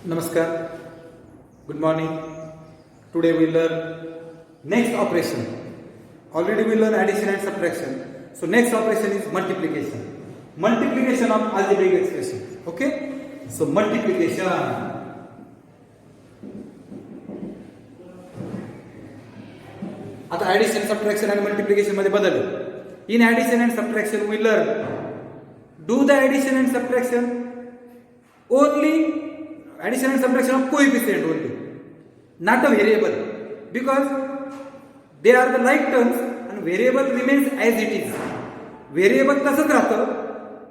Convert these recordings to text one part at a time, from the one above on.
Namaskar. Good morning. Today we learn next operation. Already we learn addition and subtraction. So next operation is multiplication. Multiplication of algebraic expression. Okay? So multiplication. आता addition, subtraction and multiplication मध्ये बदल. In addition and subtraction we learn do the addition and subtraction only addition and subtraction of coefficient only, not a variable, because they are the like terms and variable remains as it is. Variable तसंच राहतं,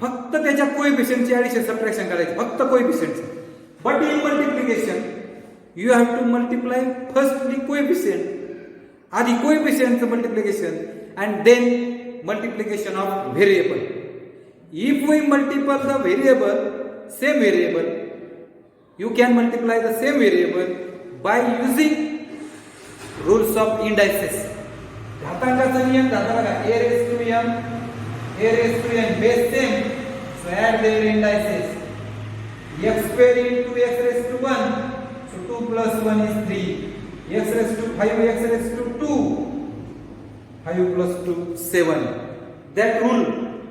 फक्त त्याच्या कोएफिशियंटची addition subtraction करायची, फक्त कोएफिशियंटची. But in multiplication you have to multiply firstly coefficient, आधी कोएफिशियंटचं multiplication and then multiplication of variable. If we multiple the variable, same variable, you can multiply the same variable by using rules of indices. घातांकाचा नियम घाता बघा, a raised to m, a raised to n, base same, so add their indices. X square into x raised to 1, so 2 plus 1 is 3. X raised to 5, x raised to 2, 5 plus 2 7. That rule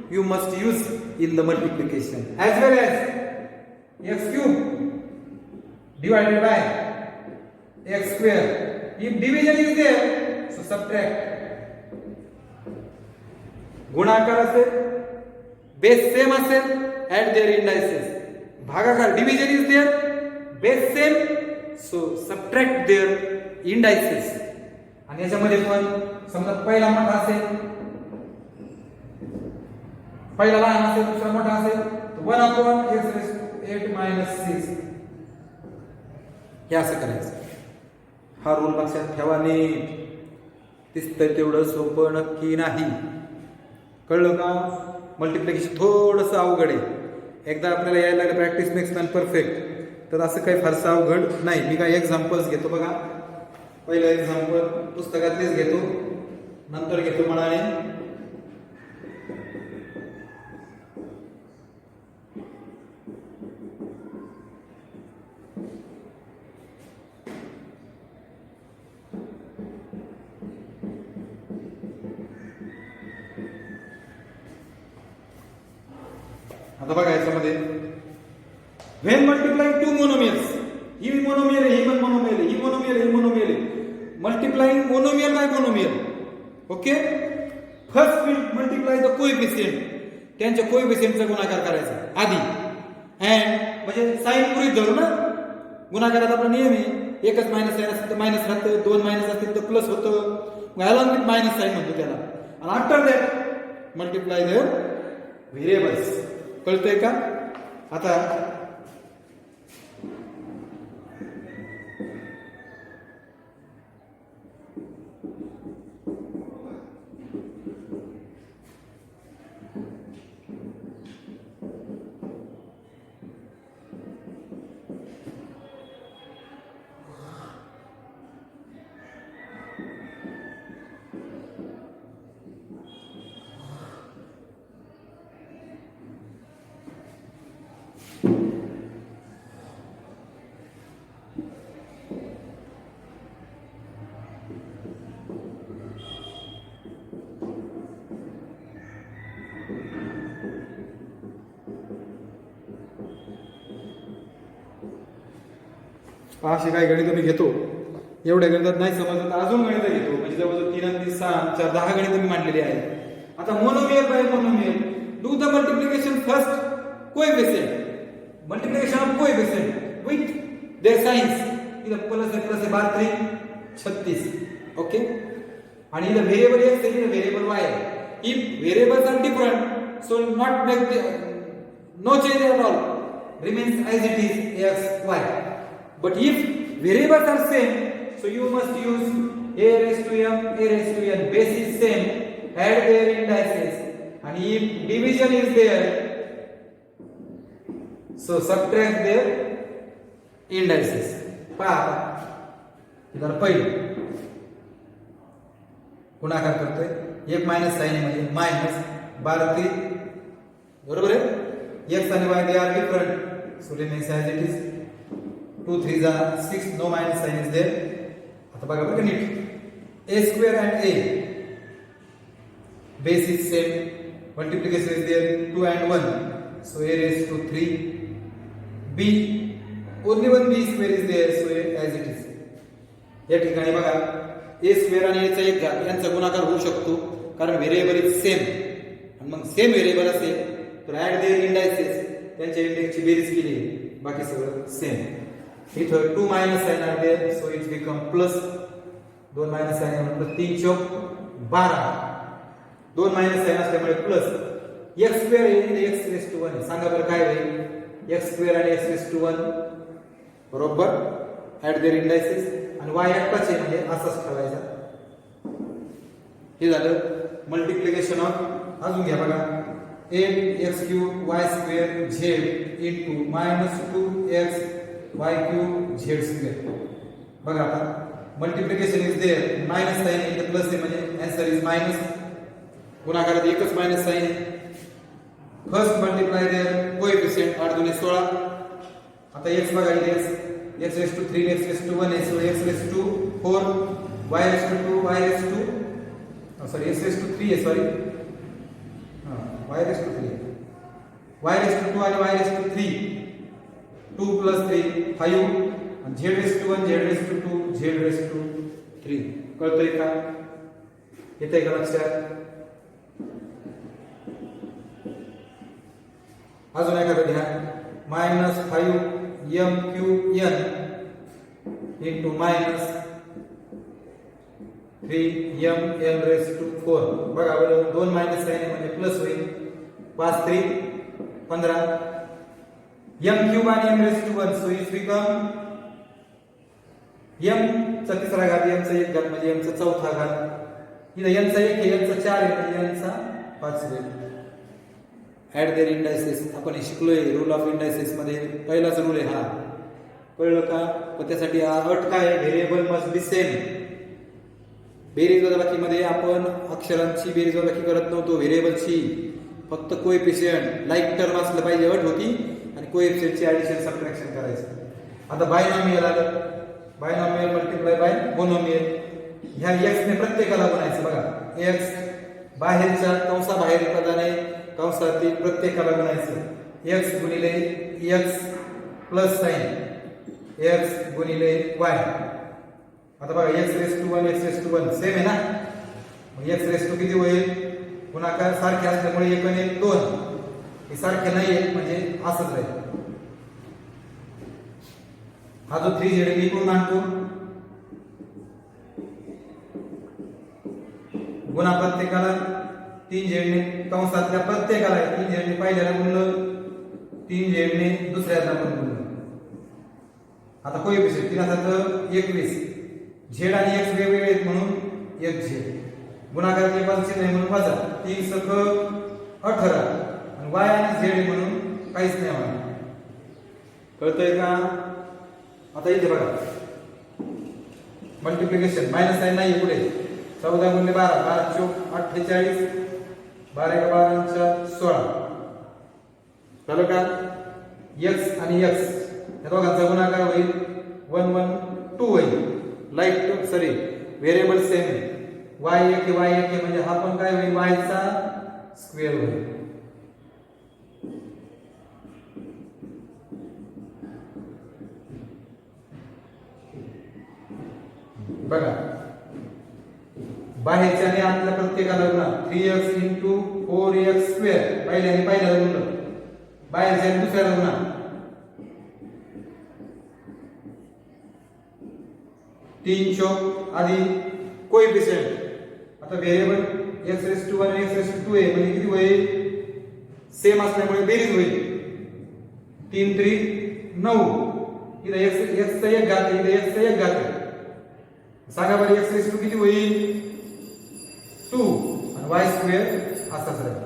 you must use in the multiplication, as well as x cube divided by x square. If division is there, so subtract. गुणाकार असेल, base same असेल, add their indices. भागाकार, division is there, base same, so subtract their indices. आणि याच्यामध्ये पण समजा पहिला मोठा असेल, पहिला लहान असेल, दुसरा मोठा असेल, तर 1/x⁸ - 6 हे असं करायचं. हा रूल लक्षात ठेवा नीट. दिसतंय तेवढं सोपं नक्की नाही. कळलं का? मल्टिप्लिकेशन थोडंसं अवघड आहे. एकदा आपल्याला यायला लागलं प्रॅक्टिस मेक्स मॅन परफेक्ट, तर असं काही फारसं अवघड नाही. मी काय एक्झाम्पल्स घेतो बघा. पहिलं एक्झाम्पल पुस्तकातलेच घेतो, नंतर घेतो मनाने. आता बघा याच्यामध्ये व्हेन मल्टिप्लाइंग टू मोनोमियल्स, ही मोनोमियल आहे, ही पण मोनोमियल आहे, ही मोनोमियल आहे, ही मोनोमियल आहे. Multiplying monomial by monomial. Okay, first we multiply the coefficient, त्यांच्या कोएफिशियंटचा गुणाकार करायचा आधी. अँड म्हणजे साइन गृहीत धरू ना, गुणाकाराचा आपला नियम आहे, एकच मायनस साइन असेल तर मायनस राहतं, दोन मायनस असतील तर प्लस होतं, अलॉंग विथ मायनस साइन म्हणतो त्याला. आणि after that multiply the variables. कळतंय का? आता अशी काही गणित मी घेतो. एवढ्या गणितात नाही समजलं तर अजून गणित घेतो. म्हणजे जवळजवळ 3 आणि 3 6 4 10 गणित मी मांडलेली आहेत. आता monomial by monomial, do the multiplication first coefficient, multiplication of coefficient with their signs. इथं प्लस आहे, प्लस आहे, 12 3 36. ओके, आणि इथं व्हेरिएबल एक्स आहे, इथं व्हेरिएबल वाय आहे. If variables are different, so not make no change at all, remains as it is x y. But if variables are same, so you must use a raised to m, a raised to n. Base is same, add their indices. And if division is there, so subtract their indices. पहा, जर पहिलं गुणाकार करतोय, एक minus sign आहे म्हणजे minus 12 3, बरोबर आहे. एक्स आणि y they are different, so remains as it is. 2 3 जा 6, no minus sign is there. आता बघा बघा नीट. a square and a base is same, multiplication is there 2 and 1, so a raised to 3. b only one b square is there, so a as it is. या ठिकाणी बघा a square आणि a चा एक घात यांचा गुणाकार होऊ शकतो कारण व्हेरिएबल इज सेम. आणि मग सेम व्हेरिएबल असेल तर ऍड देअर इंडायसेस, त्यांच्या इंडेक्सची बेरीज केली, बाकी सगळं सेम. इथं 2 minus sign are there, so it's become plus. 2 minus sign म्हणजे 3 चौक 12. 2 मायनस साइन असल्यामुळे प्लस. x स्क्वेअर हे x रेस टू 1. सांगा बरं काय होईल? x स्क्वेअर आणि x रेस टू 1 बरोबर ऍड देअर इंडायसेस आणि y एकटाच आहे म्हणजे असाच ठेवायचा. हे झालं मल्टिप्लिकेशन ऑफ. अजून घ्या बघा 8x³ y square z into -2x y³ z square. बघा आता multiplication is there, minus sign इथे प्लस आहे म्हणजे आन्सर इज मायनस. गुणाकारात एकच मायनस साइन आहे. फर्स्ट मल्टिप्लाय देअर कोएफिशिएंट 8 दुने 16. आता x बघा इथे x raise to 3 x raise to 1 आहे, so x raise to 4 y raise to 2 y raise to sorry x raise to 3 आहे sorry y raise to 3 y raise to 2 आणि y raise to 3 2 plus 3 5 आणि z raise to 1 z raise to 2 z raise to 3. कळतंय का? येतंय का लक्षात? अजून एखादं घ्या -5m³ into -3m race to 4. बघा बरं 2 मायनस साइन म्हणजे प्लस होईल. 5 3 15. m³ आणि m raise to 1, so it's become m चा तिसरा घात m चा एक घात म्हणजे m चा चौथा घात. इथे n चा 1 आहे, n चा 4 आहे म्हणजे n चा 5 होईल. ऍड देअर इंडायसेस आपण हे शिकलोय रूल ऑफ इंडायसेस मध्ये पहिलाच रूल आहे हा. कळलं का? पण त्यासाठी अट काय आहे? Variable must be same. बेरीज वजाबाकीमध्ये आपण अक्षरांची बेरीज वजाबाकी करत नव्हतो, व्हेरिएबलची. फक्त कोएफिशिएंट लाईक टर्म असलं पाहिजे अट होती आणि कोएफिशिएंटची ऍडिशन सबट्रॅक्शन करायचं. आता बायनॉमियल आलं. Binomial multiply by monomial. ह्या x ने प्रत्येकाला गुणायचं. बघा x बाहेरच्या कंसाबाहेर पदाने कंसातील प्रत्येकाला गुणायचं. x गुणिले x प्लस साइन x गुणिले y. आता बघा x raise to 1 x raise to 1 same आहे ना. मग x रेस टू किती होईल? गुणाकार सारखे असल्यामुळे 1 आणि 1 2. हे सारखे नाही आहेत म्हणजे असंच राहील. हा जो 3z मी इकडून आणतो. गुणा प्रत्येकाला 3z ने कंसातल्या प्रत्येकाला 3z ने पहिल्याला गुणलं 3z ने दुसऱ्याला पण गुणलं. आता कोएफिशिएंट 3 21 z आणि x वेगवेगळे आहेत म्हणून 1z. गुणाकारातले पदचिन्ह नाही म्हणून वजा 3 सक 18 आणि y आणि z म्हणून काहीच नाही म्हणून. कळतंय का? आता इथे बघा मल्टिप्लिकेशन मायनस साइन नाही पुढे. 14 गुणिले 12 12 चौक 48 12 एका 12 16. झालं का? x आणि x या दोघांचा गुणाकार होईल 1 1 2 होईल. लाईक सॉरी व्हेरिएबल सेम आहे. y एक y एक म्हणजे हा पण काय होईल? y चा स्क्वेअर होईल. बघा बाहेरच्या आणि आतल्या प्रत्येकाला गुणा 3x into 4x स्क्वेअर. पहिल्याला गुणलं. बाहेरच्या आणि दुसऱ्याला गुणा. तीन चौक आधी कोएफिशिएंट. आता variable x raise to 1 x raise to 2 आहे म्हणजे किती होईल? सेम असल्यामुळे बेरीज होईल. 3 3 9. इथे x चा एक घात आहे, इथे x चा एक घात आहे. सांगा बरं x रेस टू किती होईल? 2 आणि y स्क्वेअर असाच राहील.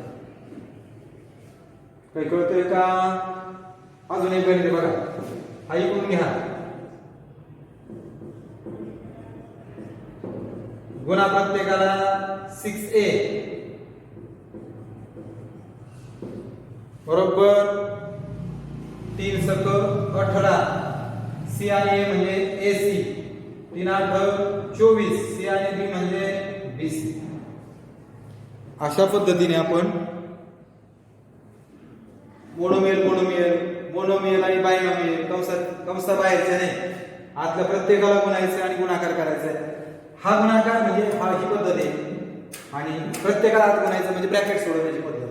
काही कळतंय का? अजून एक गणित बघा. हा इकडून घ्या. गुणा प्रत्येकाला 6a बरोबर 3 सक 18 सी आणि ए म्हणजे AC, 3 8 24, सी आणि बी म्हणजे BC. अशा पद्धतीने आपण मोनोमियल आणि बायनॉमियल कंसाबाहेरच्या नाही, आतल्या प्रत्येकाला गुणायचं आणि गुणाकार करायचा आहे. हा गुणाकार म्हणजे ही पद्धत आहे आणि प्रत्येकाला आत गुणायचं म्हणजे ब्रॅकेट सोडवण्याची पद्धत.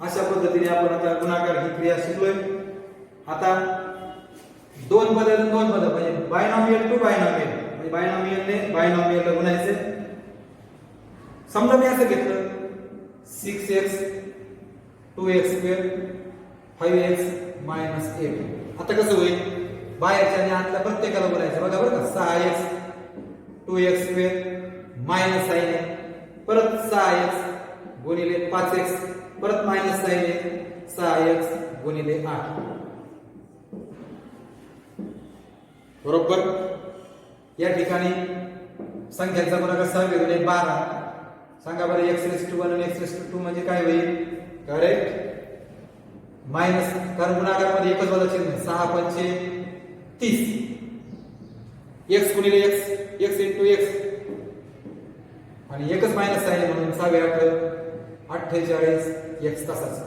अशा पद्धतीने आपण आता गुणाकार ही क्रिया शिकलोय. आता दोन पद म्हणजे बायनॉमियल टू बायनॉमियल म्हणजे बायनॉमियलने बायनॉमियलला गुणायचे. समजा मी असं घेतलं 6x 2x² 5x - 8. आता कसं होईल, बाहेरच्या आणि आतल्या प्रत्येकाला गुणायचं. बघा बरं का, 6x 2x² मायनस साइन आहे, परत 6x गुणिले 5x, परत मायनस साइन आहे, 6x गुणिले 8. बरोबर. या ठिकाणी संख्यांचा गुणाकार 6 गुणिले 12. सांगा बरं, x⁻1 आणि x⁻2 म्हणजे काय होईल? करेक्ट. मायनस, कारण गुणाकारामध्ये एकच वजा चिन्ह, 6 पंचे 30, x गुणिले x इंटू x आणि एकच मायनस आहे म्हणून 6 8 48 x तासाचा.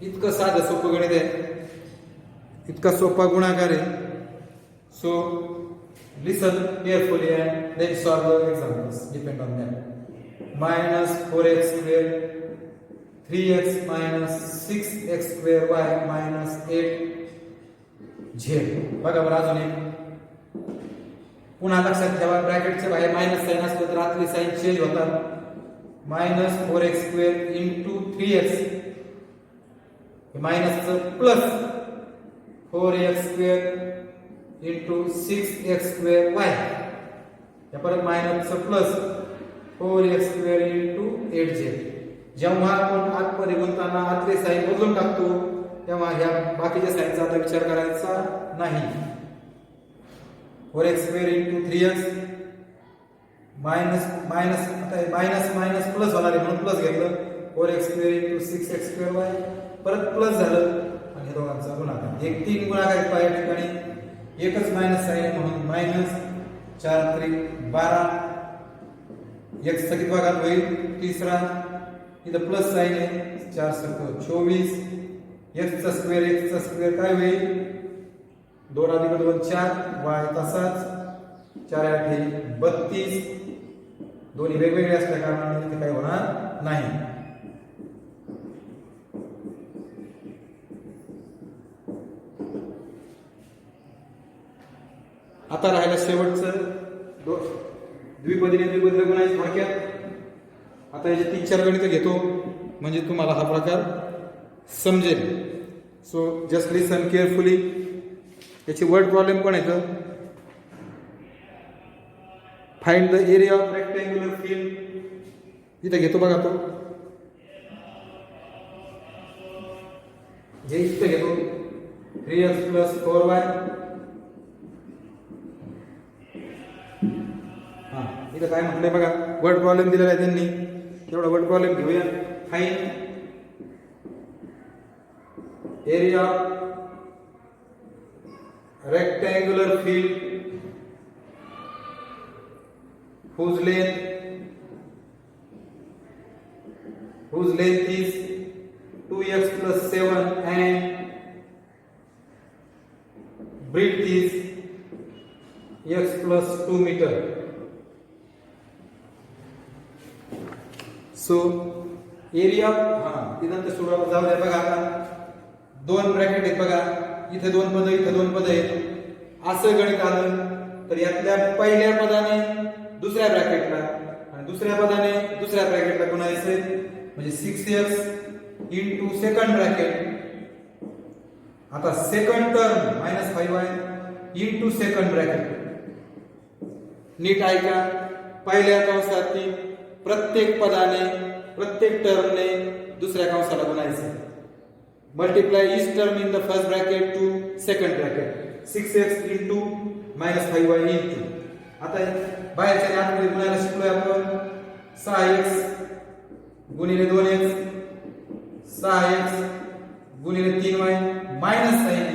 इतकं साधं सोपं गणित आहे, इतका सोपा गुणाकार आहे. So listen carefully and let's solve the examples depend on that. -4x² 3x - 6x² y - 8z. बघा बरं, अजून एक पुन्हा लक्षात ठेवा, ब्रॅकेटच्या बाहेर मायनस साइन असलं तर आतली साइन चेंज होतात. -4x² इंटू 3x मायनसचं plus 4x² into 6x² y, या परत मायनसचं प्लस 4x² इंटू 8z. जेव्हा आपण आतमध्ये गुंतताना आतले साइन बदलून टाकतो तेव्हा ह्या बाकीच्या साइनचा आता विचार करायचा नाही. 4x² इंटू 3x मायनस आता मायनस प्लस होणार आहे म्हणून प्लस घेतलं. 4x² इंटू 6x² y परत प्लस झालं आणि दोघांचा गुणाकार. एक 3 गुणाकार आहेत या ठिकाणी, एकच मायनस साइन म्हणून -4 त्रिक 12. x चा किती भागात होईल? तिसरा. इथं प्लस साइन आहे, 4 × 24. x चा स्क्वेअर काय होईल? 2 + 2 4, y तसाच, 4 8 32. दोन्ही वेगवेगळे असल्या कारणाने इथे काही होणार नाही. आता राहिलं शेवटचं द्विपदीने द्विपदीला गुणायचं थोडक्यात. आता याचे 3-4 गणितं घेतो म्हणजे तुम्हाला हा प्रकार समजेल. सो जस्ट लिसन केअरफुली. याची वर्ड प्रॉब्लेम पण येतं. Find the area of rectangular field. इथे घेतो बघा, तो जे इथे घेतो 3x + 4y. इथं काय म्हटलंय बघा, वर्ड प्रॉब्लेम दिलेला आहे त्यांनी, तेवढा वर्ड प्रॉब्लेम घेऊया. Find area rectangular field whose length is 2x + 7 and breadth is x + 2 meter. So area तिथं सुरुवात जाऊ द्या. बघा आता 2 ब्रॅकेट आहेत बघा, इथे 2 पद इथे 2 पद आहेत. असं गणित आलं तर यातल्या पहिल्या पदाने दुसऱ्या ब्रॅकेटला आणि दुसऱ्या पदाने दुसऱ्या ब्रॅकेटला गुणायचे म्हणजे 6x इंटू सेकंड ब्रॅकेट. आता second term -5y into second bracket. नीट ऐका, पहिल्या कंसातील प्रत्येक पदाने प्रत्येक टर्मने दुसऱ्या कंसाला गुणायचे. Multiply each term in the first bracket to second bracket. 6x into -5y into. आता बाहेरच्या आतमध्ये गुणायला शिकलोय आपण. 6x गुणिले 2x 6x गुणिले 3y minus sign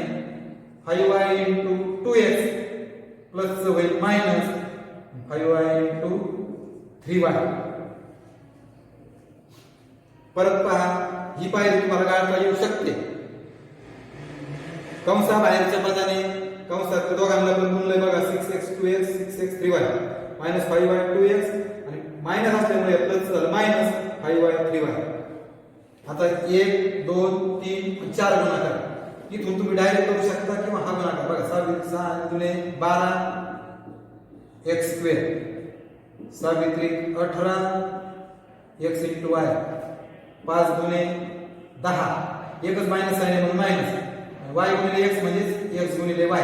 5y into 2x plus होईल मायनस 5y इंटू 3y. परत पहा, ही पायरी तुम्हाला गाळता येऊ शकते. कंसाबाहेरच्या पदाने कंसात दोघांना पण गुणलंय बघा, 6x 2x 6x 3y minus 5y 2x आणि मायनस असल्यामुळे प्लस झालं मायनस 5y 3y. आता 1 2 3 4 गुणाकार इथून तुम्ही डायरेक्ट करू शकता किंवा हा गुणाकार बघा, 6 दुने 12 x स्क्वेअर 6 त्रिक 18 x इंटू y 5 दुने 10 एकच मायनस साइन म्हणून मायनस y गुणिले x म्हणजे x गुणिले y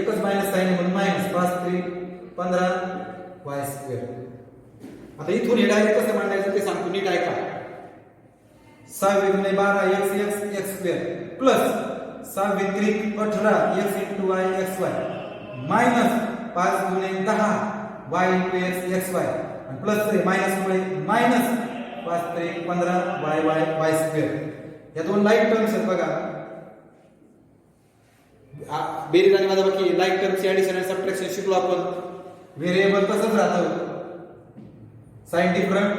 एकच मायनस साइन म्हणून मायनस 5 त्रिक 15 y स्क्वेअर. आता इथून हे डायरेक्ट कसं मांडायचं ते सांगतो, नीट ऐका. 6 गुणिले 12 x स्क्वेअर प्लस 6 त्रिक 18 x into y xy minus 5 गुणे 10 y इंटू x xy आणि प्लस आहे मायनस मुळे मायनस 5 त्रिक 15 y स्क्वेअर. या दोन लाईक टर्म्स आहेत बघा, बेरीज आणि वजाबाकी लाईक टर्मची ऍडिशन आणि सबट्रॅक्शन शिकलो आपण. व्हेरिएबल तसंच राहतं, साइन डिफरंट,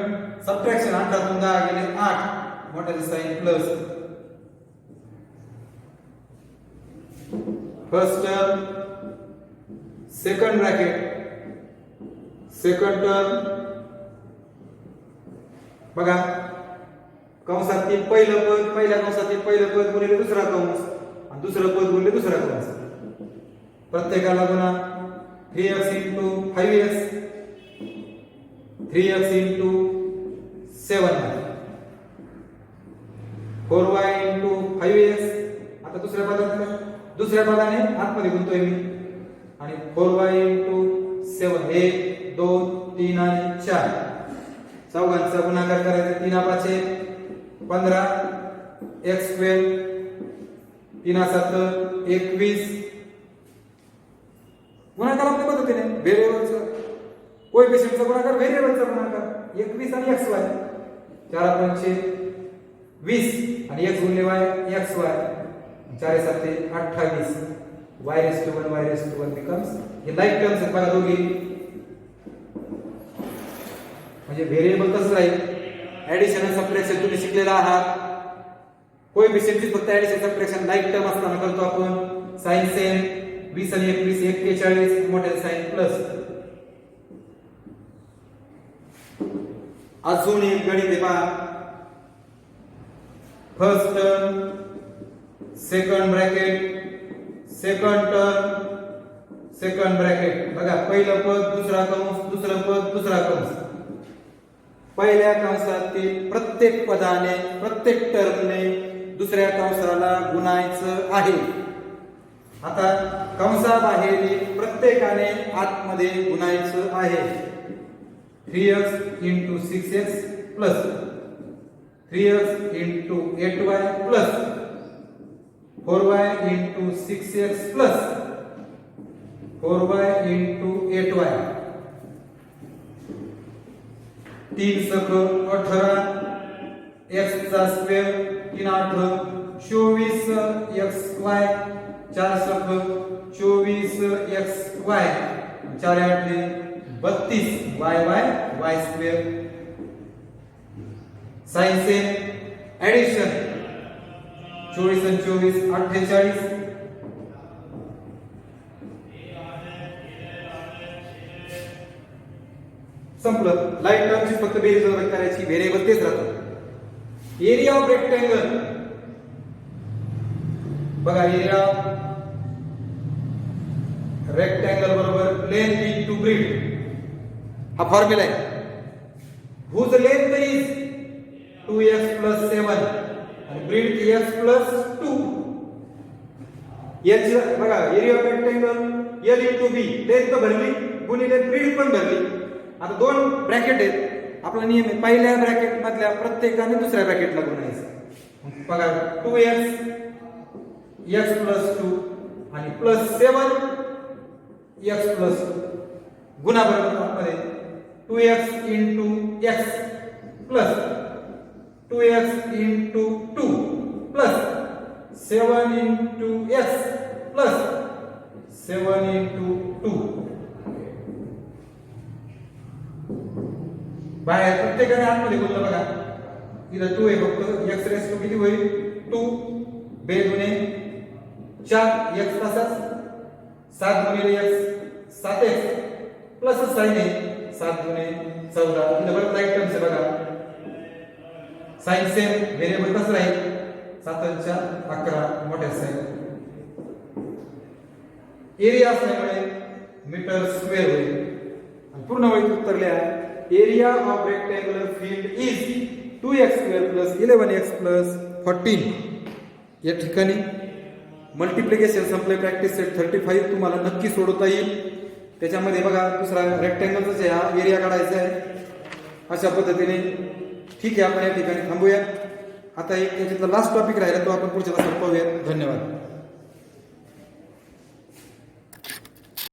सबट्रॅक्शन 18 तून 10 गेले 8 मोठ्याचे sign plus first term second bracket second term बघा, कंसातील पहिलं पद पहिल्या कंसातील पहिलं पद गुणिले दुसरा कंस आणि दुसरं पद गुणिले दुसरा कंस. प्रत्येकाला गुणा 3x into 5x 3x into 7y 4y into 5x. आता दुसऱ्या पदाने आतमध्ये गुंतोय मी आणि 4y इंटू 7 1 2 3 आणि 4 चौघांचा गुणाकार करायचा. 3 5 15 x स्क्वेअर 3 7 21 गुणाकार आपल्या पद्धतीने व्हेरिएबलचा कोएफिशियंटचा गुणाकार व्हेरिएबलचा गुणाकार 21 आणि xy 4 5 20 आणि x गुणिले y xy 4 7 28 y raised to 1 y raised to 1 becomes हे लाईक टर्म्स आहेत बघा दोघी. म्हणजे व्हेरिएबल कसं राहील, ऍडिशन आणि सबट्रॅक्शन तुम्ही शिकलेला आहात. कोएफिशियंटची फक्त ऍडिशन सबट्रॅक्शन लाईक टर्म असताना करतो आपण. साइन सेम 20 आणि 21 41 मोठे साइन प्लस. अजून एक गणित आहे पहा, first term second bracket second term second bracket बघा, पहिलं पद दुसरा कंस दुसरं पद दुसरा कंस. पहिल्या कंसातील प्रत्येक पदाने प्रत्येक टर्मने दुसऱ्या कंसाला गुणायचं आहे. आता कंसाबाहेरील प्रत्येकाने आतमध्ये गुणायचं आहे. 3x into 6x plus 3x into 8y plus 4y into 6x plus 4y into 8y 3 सख 18 x चा स्क्वेअर 3 8 24 xy 4 सख 24 xy 4 8 32 y square. Sign same addition 24 आणि 24 48 संपलं. लाईक टर्मची फक्त बेरीज वगैरे करायची, व्हेरिएबल तेच राहतं. एरिया ऑफ रेक्टँगल बघा, एरिया ऑफ रेक्टँगल बरोबर लेंथ इंटू ब्रीड हा फॉर्म्युला आहे. whose length is 2x plus 7 and breadth x plus 2. याची बघा, area of rectangle l into b length भरली गुणिले ब्रीड पण भरली. आता दोन ब्रॅकेट आहेत, आपला नियम आहे पहिल्या ब्रॅकेट मधल्या प्रत्येकाने दुसऱ्या ब्रॅकेटला गुणायचं. बघा 2x x plus 2 आणि प्लस 7 x plus 2 गुणा बरोबर मध्ये 2x into x plus 2x into 2 plus 7 into x plus 7 into 2. बाहेर प्रत्येकाने आतमध्ये बोललं बघा, इथं 2 आहे फक्त, x रेस टू किती होईल 2, 2 गुणे 4, x तसाच 7 गुणिले x 7x प्लस साइन आहे 7 गुणे 14. इथं बरं राईट टर्म्स आहे बघा, साइन सेम व्हेरिएबल कसं राहील 7च्या 11 मोठ्या साइन. एरिया असल्यामुळे मीटर स्क्वेअर होईल. आणि पूर्ण वैध उत्तर लिहा, area of rectangular field is 2x square plus 11x plus 14. या ठिकाणी मल्टिप्लिकेशन संपले. प्रॅक्टिस सेट 35 तुम्हाला नक्की सोडवता येईल. त्याच्यामध्ये बघा दुसरा रेक्टँगलचा जे हा एरिया काढायचा आहे अशा पद्धतीने. ठीक आहे, आपण या ठिकाणी थांबूया. आता एक त्याच्यातला लास्ट टॉपिक राहिला तो आपण पुढच्या तासात पाहूया. धन्यवाद.